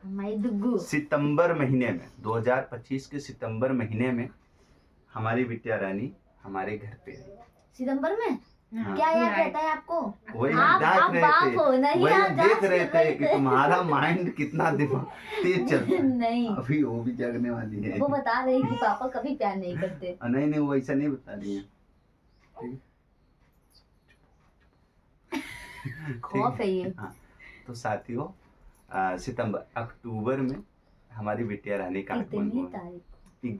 माई दुग्गू। सितंबर महीने में 2025 के सितंबर महीने में हमारी बिटिया रानी हमारे घर पे आई। सितंबर में? हाँ। क्या याद रहता है आपको? वही आप बाप हो, नहीं वही आप देख रहे थे कि थे। तुम्हारा माइंड कितना दिमाग तेज चलता है। नहीं, अभी वो भी जगने वाली है। वो बता रही कि पापा कभी प्यार नहीं करते। नहीं वो ऐसा नहीं बता रही है। खौफ है ये। हाँ, तो साथियों अक्टूबर में हमारी बिटिया रानी का आगमन कितनी हुआ। तारीख?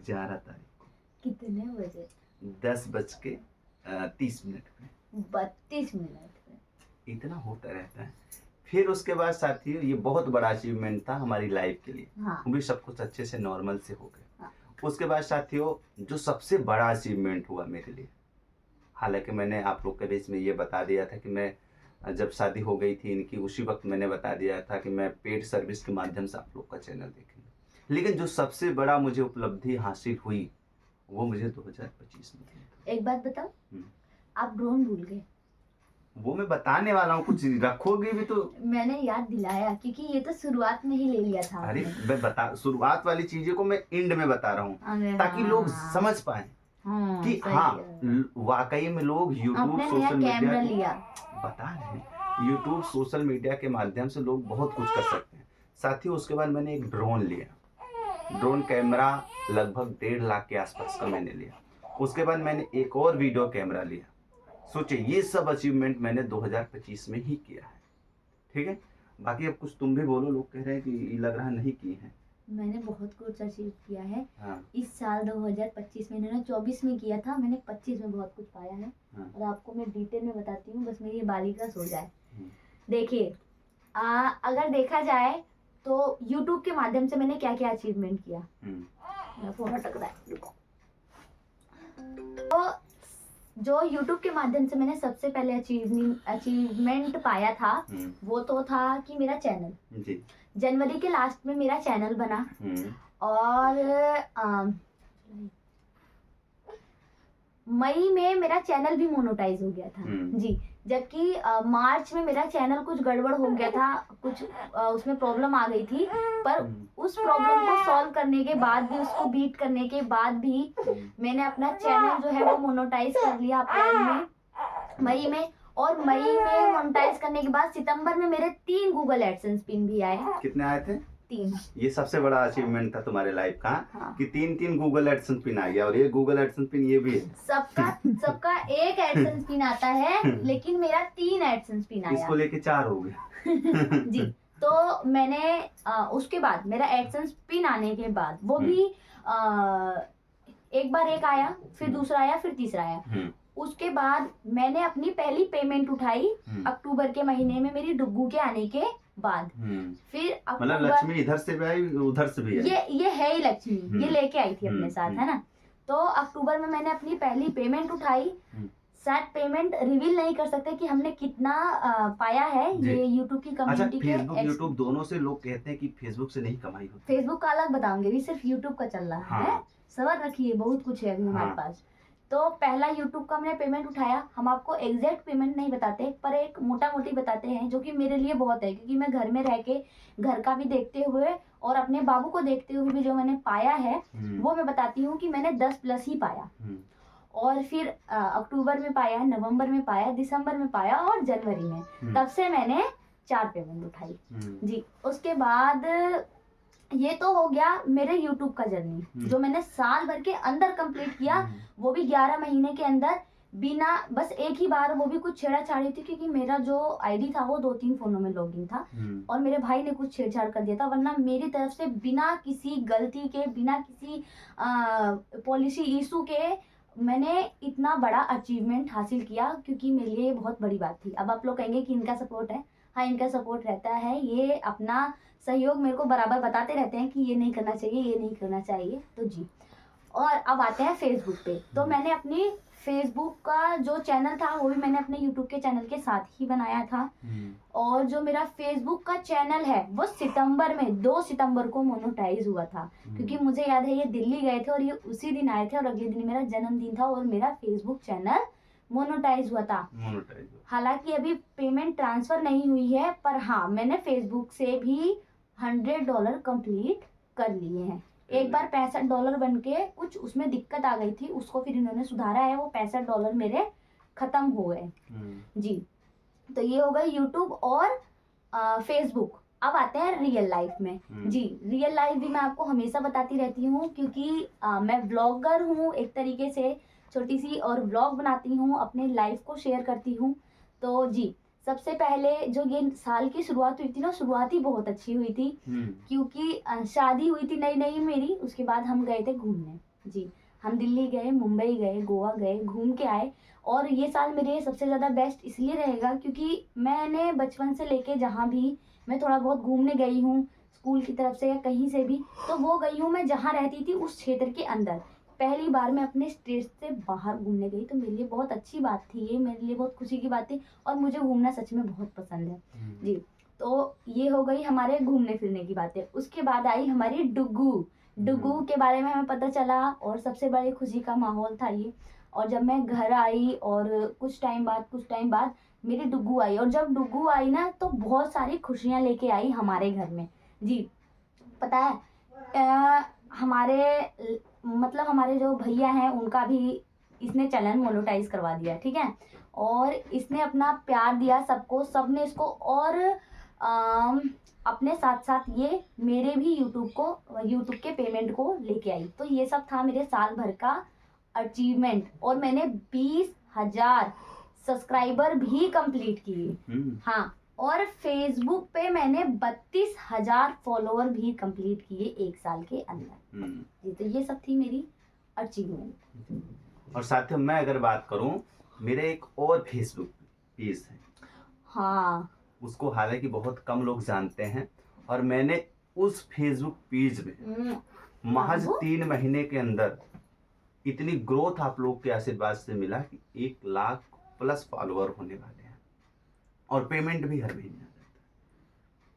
11 तारीख को। कितने बजे? 10:30 में। 32 मिनट में। इतना होता रहता है। फिर उसके बाद साथियों ये बहुत बड़ा अचीवमेंट था हमारी लाइफ के लिए। हाँ। वो भी सब कुछ अच्छे से नॉर्मल से हो गए। हाँ। उसके बाद साथियों जो सबसे बड़ा अचीवमेंट हुआ मेरे लिए, हालांकि मैंने आप लोग के बीच में ये बता दिया था कि मैं जब शादी हो गई थी इनकी उसी वक्त मैंने बता दिया था कि मैं पेड सर्विस के माध्यम से आप लोग का चैनल देखेंगे। लेकिन जो सबसे बड़ा मुझे उपलब्धि हासिल हुई वो मुझे 2025 में थी। एक बात बताओ, आप ड्रोन भूल गए। वो मैं बताने वाला हूँ, कुछ रखोगे भी तो। मैंने याद दिलाया क्योंकि ये तो शुरुआत में ही ले लिया था। अरे मैं बता शुरुआत वाली चीजें को मैं एंड में बता रहा हूँ ताकि लोग समझ पाए कि हाँ वाकई में लोग यूट्यूब सोशल मीडिया लिया बता रहे हैं। यूट्यूब सोशल मीडिया के माध्यम से लोग बहुत कुछ कर सकते हैं। साथ ही उसके बाद मैंने एक ड्रोन लिया। ड्रोन कैमरा लगभग 1.5 लाख के आसपास का मैंने लिया। उसके बाद मैंने एक और वीडियो कैमरा लिया। सोचिए ये सब अचीवमेंट मैंने 2025 में ही किया है। ठीक है, बाकी अब कुछ तुम भी बोलो। लोग कह रहे हैं कि लग रहा नहीं किए हैं। मैंने बहुत कुछ अचीव किया है। हाँ। इस साल 2025 में, इन्होंने 24 में किया था, मैंने 25 में बहुत कुछ पाया है। हाँ। और आपको मैं डिटेल में बताती हूँ, बस मेरी बालिका सो जाए। देखिए अगर देखा जाए तो YouTube के माध्यम से मैंने क्या क्या अचीवमेंट किया। मेरा फोन अटक रहा है, तो जो YouTube के माध्यम से मैंने सबसे पहले अचीवमेंट पाया था वो तो था कि मेरा चैनल जी। जनवरी के लास्ट में मेरा चैनल बना और मई में मेरा चैनल भी मोनेटाइज हो गया था जी। जबकि मार्च में मेरा चैनल कुछ गड़बड़ हो गया था, कुछ उसमें प्रॉब्लम आ गई थी, पर उस प्रॉब्लम को सॉल्व करने के बाद भी, उसको बीट करने के बाद भी मैंने अपना चैनल जो है वो मोनेटाइज कर लिया अप्रैल में, मई में। और मई में मोनेटाइज करने के बाद सितंबर में मेरे 3 गूगल एडसेंस पिन भी आए। कितने आए थे? 3। ये सबसे बड़ा अचीवमेंट था तुम्हारे लाइफ का। हाँ। कि 3 गूगल एडसेंस पिन आ गया और ये गूगल एडसेंस पिन ये भी है। सबका एक एडसेंस पिन आता है लेकिन मेरा 3 एडसेंस पिन आया। इसको लेके 4 हो गए। जी। तो मैंने उसके बाद मेरा एडसेंस पिन आने के बाद वो भी एक बार एक आया, फिर दूसरा आया, फिर तीसरा आया। उसके बाद मैंने अपनी पहली पेमेंट उठाई अक्टूबर के महीने में, मेरी डुग्गू के आने के बाद। फिर मतलब लक्ष्मी इधर से भी आई उधर से भी आई। ये है ही लक्ष्मी, ये लेके आई थी अपने साथ, है ना। तो अक्टूबर में मैंने अपनी पहली पेमेंट उठाई। शायद पेमेंट रिवील नहीं कर सकते कि हमने कितना पाया है, ये यूट्यूब की कम्युनिटी के। फेसबुक यूट्यूब दोनों से लोग कहते हैं कि फेसबुक से नहीं कमाई होती। फेसबुक का अलग बताऊंगी, अभी सिर्फ यूट्यूब का चल रहा है। सबर रखिए, बहुत कुछ है अभी हमारे पास। तो पहला यूट्यूब का हमने पेमेंट उठाया। हम आपको एग्जैक्ट पेमेंट नहीं बताते, पर एक मोटा मोटी बताते हैं, जो कि मेरे लिए बहुत है, क्योंकि मैं घर में रह के घर का भी देखते हुए और अपने बाबू को देखते हुए भी जो मैंने पाया है वो मैं बताती हूँ कि मैंने 10+ ही पाया। और फिर अक्टूबर में पाया, नवंबर में पाया, दिसंबर में पाया और जनवरी में। तब से मैंने 4 पेमेंट उठाई जी। उसके बाद ये तो हो गया मेरे YouTube का जर्नी, जो मैंने साल भर के अंदर कंप्लीट किया, वो भी 11 महीने के अंदर, बिना बस एक ही बार, वो भी कुछ छेड़ाछाड़ी थी क्योंकि मेरा जो आईडी था वो 2-3 फोनों में लॉगिन था और मेरे भाई ने कुछ छेड़छाड़ कर दिया था। वरना मेरी तरफ से बिना किसी गलती के, बिना किसी पॉलिसी इशू के मैंने इतना बड़ा अचीवमेंट हासिल किया, क्योंकि मेरे लिए बहुत बड़ी बात थी। अब आप लोग कहेंगे कि इनका सपोर्ट है, हाँ इनका सपोर्ट रहता है, ये अपना सहयोग मेरे को बराबर बताते रहते हैं कि ये नहीं करना चाहिए, ये नहीं करना चाहिए। तो जी, और अब आते हैं फेसबुक पे। तो मैंने अपनी फेसबुक का जो चैनल था वो भी मैंने अपने यूट्यूब के चैनल के साथ ही बनाया था। और जो मेरा फेसबुक का चैनल है वो सितंबर में 2 सितंबर को मोनेटाइज हुआ था, क्योंकि मुझे याद है ये दिल्ली गए थे और ये उसी दिन आए थे और अगले दिन मेरा जन्मदिन था और मेरा फेसबुक चैनल मोनेटाइज हुआ था। हालांकि अभी पेमेंट ट्रांसफर नहीं हुई है, पर हाँ मैंने फेसबुक से भी $100 कंप्लीट कर लिए हैं। एक बार $65 बन के कुछ उसमें दिक्कत आ गई थी, उसको फिर इन्होंने सुधारा है, वो $65 मेरे खत्म हो गए जी। तो ये हो गई यूट्यूब और फेसबुक। अब आते हैं रियल लाइफ में जी। रियल लाइफ भी मैं आपको हमेशा बताती रहती हूँ, क्योंकि मैं व्लॉगर हूँ एक तरीके से, छोटी सी, और व्लॉग बनाती हूँ, अपने लाइफ को शेयर करती हूँ। तो जी, सबसे पहले जो ये साल की शुरुआत हुई थी ना, शुरुआत ही बहुत अच्छी हुई थी, क्योंकि शादी हुई थी नई नई मेरी। उसके बाद हम गए थे घूमने जी। हम दिल्ली गए, मुंबई गए, गोवा गए, घूम के आए। और ये साल मेरे सबसे ज़्यादा बेस्ट इसलिए रहेगा क्योंकि मैंने बचपन से लेके जहाँ भी मैं थोड़ा बहुत घूमने गई हूँ, स्कूल की तरफ से या कहीं से भी, तो वो गई हूँ मैं जहाँ रहती थी उस क्षेत्र के अंदर। पहली बार मैं अपने स्टेट से बाहर घूमने गई, तो मेरे लिए बहुत अच्छी बात थी, ये मेरे लिए बहुत खुशी की बात थी। और मुझे घूमना सच में बहुत पसंद है जी। तो ये हो गई हमारे घूमने फिरने की बातें। उसके बाद आई हमारी डुगू के बारे में हमें पता चला, और सबसे बड़ी खुशी का माहौल था ये। और जब मैं घर आई और कुछ टाइम बाद मेरी डुगू आई, और जब डुगू आई ना तो बहुत सारी खुशियां लेके आई हमारे घर में जी। पता है हमारे जो भैया हैं उनका भी इसने चैनल मोनेटाइज करवा दिया, ठीक है। और इसने अपना प्यार दिया सबको, सबने इसको, और अपने साथ साथ ये मेरे भी यूट्यूब के पेमेंट को लेके आई। तो ये सब था मेरे साल भर का अचीवमेंट। और मैंने 20,000 सब्सक्राइबर भी कंप्लीट किए। हाँ, और फेसबुक पे मैंने 32,000 फॉलोअर भी कंप्लीट किए एक साल के अंदर जी। तो ये सब थी मेरी अचीवमेंट। और साथियों, मैं अगर बात करूं, मेरे एक और फेसबुक पेज है। हाँ, उसको हालांकि बहुत कम लोग जानते हैं, और मैंने उस फेसबुक पेज में महज 3 महीने के अंदर इतनी ग्रोथ आप लोग के आशीर्वाद से मिला कि 1 लाख प्लस फॉलोअर होने वाले हैं, और पेमेंट भी हर महीने आ जाता है।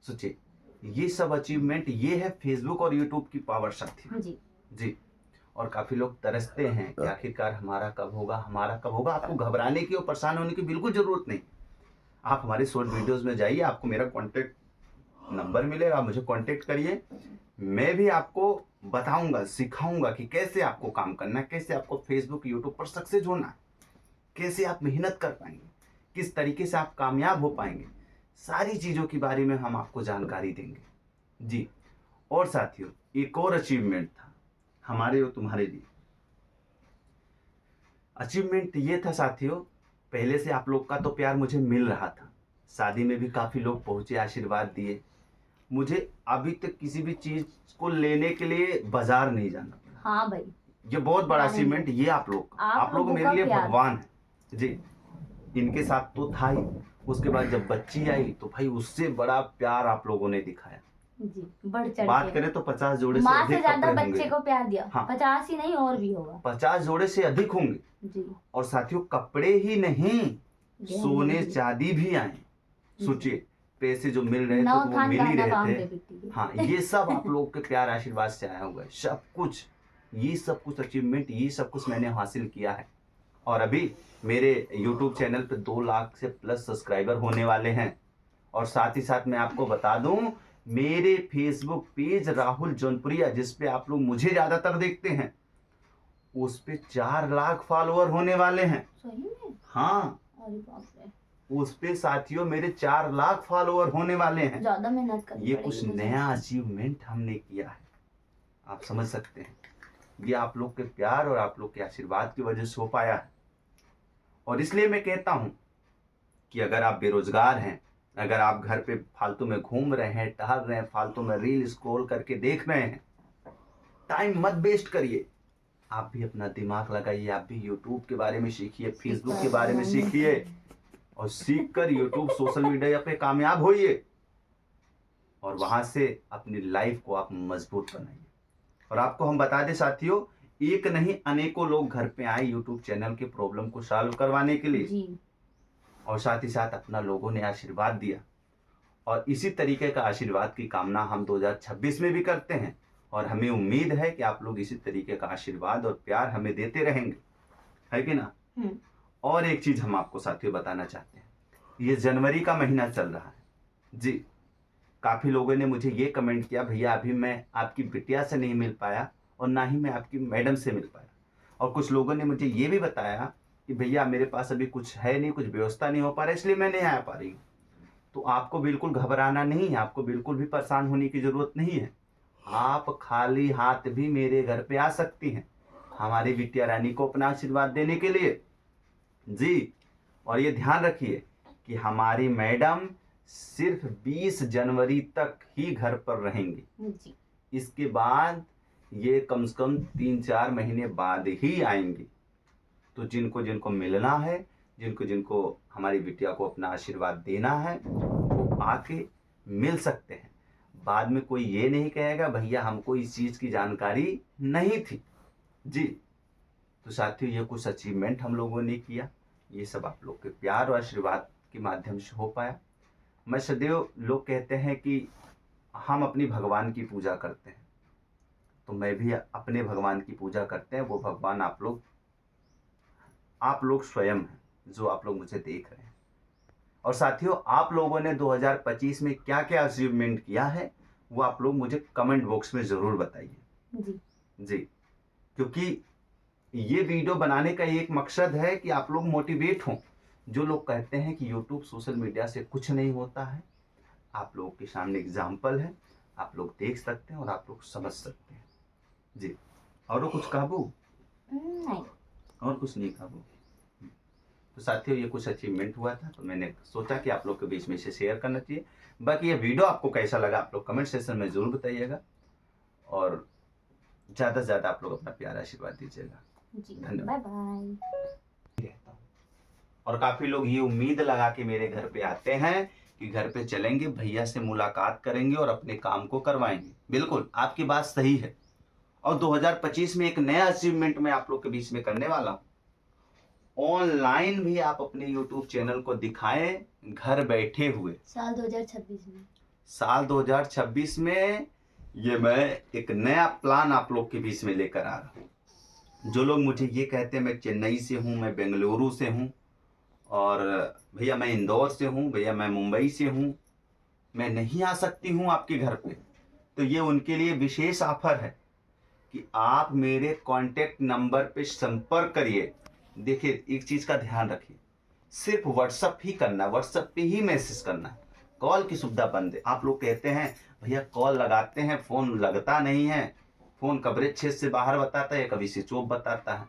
सोचिए, ये सब अचीवमेंट, ये है फेसबुक और यूट्यूब की पावर शक्ति जी। और काफी लोग तरसते हैं कि आखिरकार हमारा कब होगा। आपको घबराने की और परेशान होने की बिल्कुल जरूरत नहीं। आप हमारे शॉर्ट वीडियोस में जाइए, आपको मेरा कॉन्टेक्ट नंबर मिलेगा, आप मुझे कॉन्टेक्ट करिए। मैं भी आपको बताऊंगा, सिखाऊंगा कि कैसे आपको काम करना है, कैसे आपको फेसबुक यूट्यूब पर सक्सेस होना है, कैसे आप मेहनत कर पाएंगे, किस तरीके से आप कामयाब हो पाएंगे। सारी चीज़ों के बारे में हम आपको जानकारी देंगे जी। और साथियों, एक और अचीवमेंट था हमारे और तुम्हारे लिए। अचीवमेंट ये था साथियों, पहले से आप लोग का तो प्यार मुझे मिल रहा था, शादी में भी काफ़ी लोग पहुँचे, आशीर्वाद दिए। मुझे अभी तक किसी भी चीज़ को लेने के लिए बाजार नहीं जाना पड़ा। हाँ भाई, ये बहुत बड़ा अचीवमेंट ये आप लोग मेरे लिए भगवान है जी। इनके साथ तो था ही, उसके बाद जब बच्ची आई तो भाई उससे बड़ा प्यार आप लोगों ने दिखाया जी। बढ़ चढ़ बात करें तो 50 जोड़े से माँ अधिक से ज्यादा कपड़े बच्चे होंगे। को प्यार दिया। हाँ, 50 ही नहीं और भी होगा, 50 जोड़े से अधिक होंगे जी। और साथियों, कपड़े ही नहीं, सोने चांदी भी आए। सोचिए, पैसे जो मिल रहे थे तो वो मिल ही रहे थे। हाँ, ये सब आप लोग के प्यार आशीर्वाद से आया हुआ है। सब कुछ, ये सब कुछ अचीवमेंट, ये सब कुछ मैंने हासिल किया है। और अभी मेरे YouTube चैनल पे 2 लाख से प्लस सब्सक्राइबर होने वाले हैं। और साथ ही साथ मैं आपको बता दूं, मेरे फेसबुक पेज राहुल जौनपुरिया, जिस पे आप लोग मुझे ज्यादातर देखते हैं, उस पे 4 लाख फॉलोअर होने वाले हैं। सही में? हाँ, अरे बाप रे, उस पे साथियों मेरे 4 लाख फॉलोअर होने वाले हैं। ज्यादा मेहनत करनी ये पड़ेगी कुछ मुझे। नया अचीवमेंट हमने किया है, आप समझ सकते हैं। ये आप लोग के प्यार और आप लोग के आशीर्वाद की वजह से हो पाया है। और इसलिए मैं कहता हूं कि अगर आप बेरोजगार हैं, अगर आप घर पे फालतू में घूम रहे हैं, टहल रहे हैं, फालतू में रील स्क्रॉल करके देख रहे हैं, टाइम मत वेस्ट करिए। आप भी अपना दिमाग लगाइए, आप भी यूट्यूब के बारे में सीखिए, फेसबुक के बारे में सीखिए, और सीख कर यूट्यूब सोशल मीडिया पे कामयाब होइए, और वहां से अपनी लाइफ को आप मजबूत बनाइए। और आपको हम बता दें साथियों, एक नहीं अनेकों लोग घर पे आए यूट्यूब चैनल के प्रॉब्लम को सॉल्व करवाने के लिए जी। और साथ ही साथ अपना लोगों ने आशीर्वाद दिया। और इसी तरीके का आशीर्वाद की कामना हम 2026 में भी करते हैं, और हमें उम्मीद है कि आप लोग इसी तरीके का आशीर्वाद और प्यार हमें देते रहेंगे, है कि ना। और एक चीज हम आपको साथियों बताना चाहते हैं, ये जनवरी का महीना चल रहा है जी। काफ़ी लोगों ने मुझे ये कमेंट किया, भैया अभी मैं आपकी बिटिया से नहीं मिल पाया और ना ही मैं आपकी मैडम से मिल पाया। और कुछ लोगों ने मुझे ये भी बताया कि भैया मेरे पास अभी कुछ है नहीं, कुछ व्यवस्था नहीं हो पा रहा, इसलिए मैं नहीं आ पा रही हूँ। तो आपको बिल्कुल घबराना नहीं है, आपको बिल्कुल भी परेशान होने की ज़रूरत नहीं है। आप खाली हाथ भी मेरे घर पे आ सकती हैं हमारी बिटिया रानी को अपना आशीर्वाद देने के लिए। जी, और ये ध्यान रखिए कि हमारी मैडम सिर्फ 20 जनवरी तक ही घर पर रहेंगी। जी। इसके बाद ये कम से कम 3-4 महीने बाद ही आएंगी। तो जिनको जिनको मिलना है, जिनको जिनको हमारी बिटिया को अपना आशीर्वाद देना है, वो आके मिल सकते हैं। बाद में कोई ये नहीं कहेगा भैया हमको इस चीज़ की जानकारी नहीं थी। जी, तो साथियों ये कुछ अचीवमेंट हम लोगों ने किया, ये सब आप लोग के प्यार और आशीर्वाद के माध्यम से हो पाया। मैं सदैव, लोग कहते हैं कि हम अपनी भगवान की पूजा करते हैं, तो मैं भी अपने भगवान की पूजा करते हैं। वो भगवान आप लोग स्वयं हैं, जो आप लोग मुझे देख रहे हैं। और साथियों आप लोगों ने 2025 में क्या क्या अचीवमेंट किया है वो आप लोग मुझे कमेंट बॉक्स में ज़रूर बताइए। जी। जी, क्योंकि ये वीडियो बनाने का एक मकसद है कि आप लोग मोटिवेट हों। जो लोग कहते हैं कि यूट्यूब सोशल मीडिया से कुछ नहीं होता है, आप लोगों के सामने एग्जाम्पल है, आप लोग देख सकते हैं और आप लोग समझ सकते हैं। जी, और कुछ काबू नहीं। और कुछ नहीं काबू। तो साथियों ये कुछ अचीवमेंट हुआ था, तो मैंने सोचा कि आप लोग के बीच में इसे शेयर करना चाहिए। बाकी ये वीडियो आपको कैसा लगा आप लोग कमेंट सेक्शन में ज़रूर बताइएगा, और ज़्यादा से ज़्यादा आप लोग अपना प्यारा आशीर्वाद दीजिएगा। जी, धन्यवाद। Bye bye. और काफ़ी लोग ये उम्मीद लगा के मेरे घर पे आते हैं कि घर पे चलेंगे, भैया से मुलाकात करेंगे और अपने काम को करवाएंगे। बिल्कुल आपकी बात सही है, और 2025 में एक नया अचीवमेंट मैं आप लोग के बीच में करने वाला हूँ। ऑनलाइन भी आप अपने YouTube चैनल को दिखाएं घर बैठे हुए। साल 2026 में। साल 2026 में ये मैं एक नया प्लान आप लोग के बीच में लेकर आ रहा हूँ। जो लोग मुझे ये कहते हैं मैं चेन्नई से हूँ, मैं बेंगलुरु से हूँ, और भैया मैं इंदौर से हूँ, भैया मैं मुंबई से हूँ, मैं नहीं आ सकती हूँ आपके घर पे, तो ये उनके लिए विशेष ऑफर है कि आप मेरे कांटेक्ट नंबर पे संपर्क करिए। देखिए एक चीज़ का ध्यान रखिए, सिर्फ व्हाट्सअप ही करना, व्हाट्सअप पे ही मैसेज करना, कॉल की सुविधा बंद है। आप लोग कहते हैं भैया कॉल लगाते हैं फ़ोन लगता नहीं है, फ़ोन कवरेज क्षेत्र से बाहर बताता है, कभी स्विच ऑफ बताता है।